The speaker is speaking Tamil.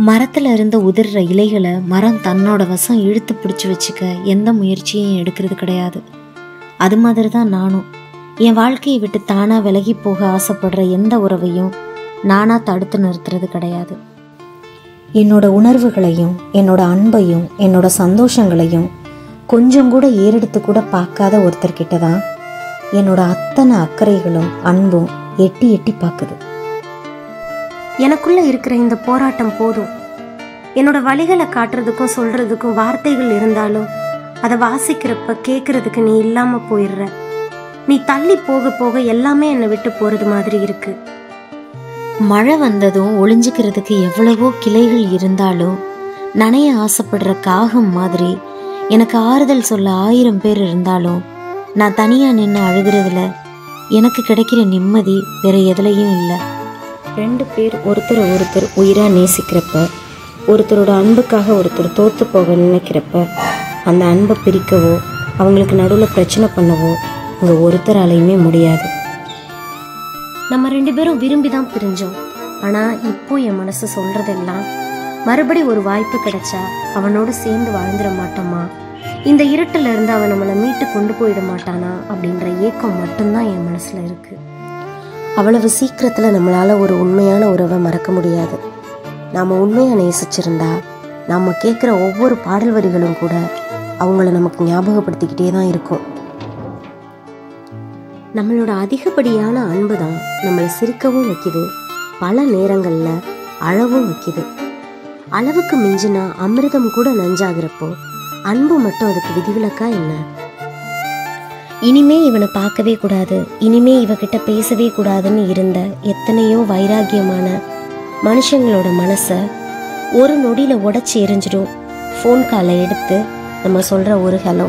மரத்துல இருந்து உதிர்ற இலைகளை மரம் தன்னோட வசம் இழுத்து பிடிச்சி வச்சுக்க எந்த முயற்சியும் எடுக்கிறது கிடையாது. அது மாதிரி தான் நானும் என் வாழ்க்கையை விட்டு தானா விலகி போக ஆசைப்படுற எந்த உறவையும் நானா தடுத்து நிறுத்துறது கிடையாது. என்னோட உணர்வுகளையும் என்னோட அன்பையும் என்னோட சந்தோஷங்களையும் கொஞ்சம் கூட ஏறெடுத்து கூட பார்க்காத ஒருத்தர்கிட்ட தான் என்னோட அத்தனை அக்கறைகளும் அன்பும் எட்டி எட்டி பார்க்குது. எனக்குள்ள இருக்கிற இந்த போராட்டம் போதும். என்னோட வழிகளை காட்டுறதுக்கும் சொல்றதுக்கும் வார்த்தைகள் இருந்தாலும் அதை வாசிக்கிறப்ப கேட்கறதுக்கு நீ இல்லாம போயிடுற. நீ தள்ளி போக போக எல்லாமே என்னை விட்டு போறது மாதிரி இருக்கு. மழை வந்ததும் ஒளிஞ்சுக்கிறதுக்கு எவ்வளவோ கிளைகள் இருந்தாலும் நனைய ஆசைப்படுற காகம் மாதிரி எனக்கு ஆறுதல் சொல்ல 1000 பேர் இருந்தாலும் நான் தனியா நின்று அழுகிறதுல எனக்கு கிடைக்கிற நிம்மதி வேற எதுலையும் இல்லை. 2 பேர் ஒருத்தரை ஒருத்தர் உயிரா நேசிக்கிறப்ப, ஒருத்தரோட அன்புக்காக ஒருத்தர் தோத்து போக நினைக்கிறப்ப, அந்த அன்பை பிரிக்கவோ அவங்களுக்கு நடுவில் பிரச்சனை பண்ணவோ இங்கே ஒருத்தராலையுமே முடியாது. நம்ம 2 பேரும் விரும்பி தான் பிரிஞ்சோம். ஆனா இப்போ என் மனசு சொல்றதெல்லாம் மறுபடி ஒரு வாய்ப்பு கிடைச்சா அவனோடு சேர்ந்து வாழ்ந்துட மாட்டோமா, இந்த இருட்டில இருந்து அவன் நம்மளை மீட்டு கொண்டு போயிட மாட்டானா அப்படின்ற ஏக்கம் மட்டும்தான் என் மனசுல இருக்கு. அவ்வளவு சீக்கிரத்தில் நம்மளால் ஒரு உண்மையான உறவை மறக்க முடியாது. நாம் உண்மையாக நேசிச்சிருந்தா நாம் கேட்குற ஒவ்வொரு பாடல் வரிகளும் கூட அவங்கள நமக்கு ஞாபகப்படுத்திக்கிட்டே தான் இருக்கும். நம்மளோட அதிகப்படியான அன்பு தான் நம்மளை சிரிக்கவும் வைக்குது, பல நேரங்களில் அழவும் வைக்குது. அளவுக்கு மிஞ்சினா அமிர்தம் கூட நஞ்சாகிறப்போ அன்பு மட்டும் அதுக்கு விதிவிலக்கா என்ன? இனிமே இவனை பார்க்கவே கூடாது, இனிமே இவகிட்ட பேசவே கூடாதுன்னு இருந்த எத்தனையோ வைராக்கியமான மனுஷங்களோட மனசை ஒரு நொடியில் உடச்சி எரிஞ்சிடும் ஃபோன் காலை எடுத்து நம்ம சொல்கிற ஒரு ஹலோ.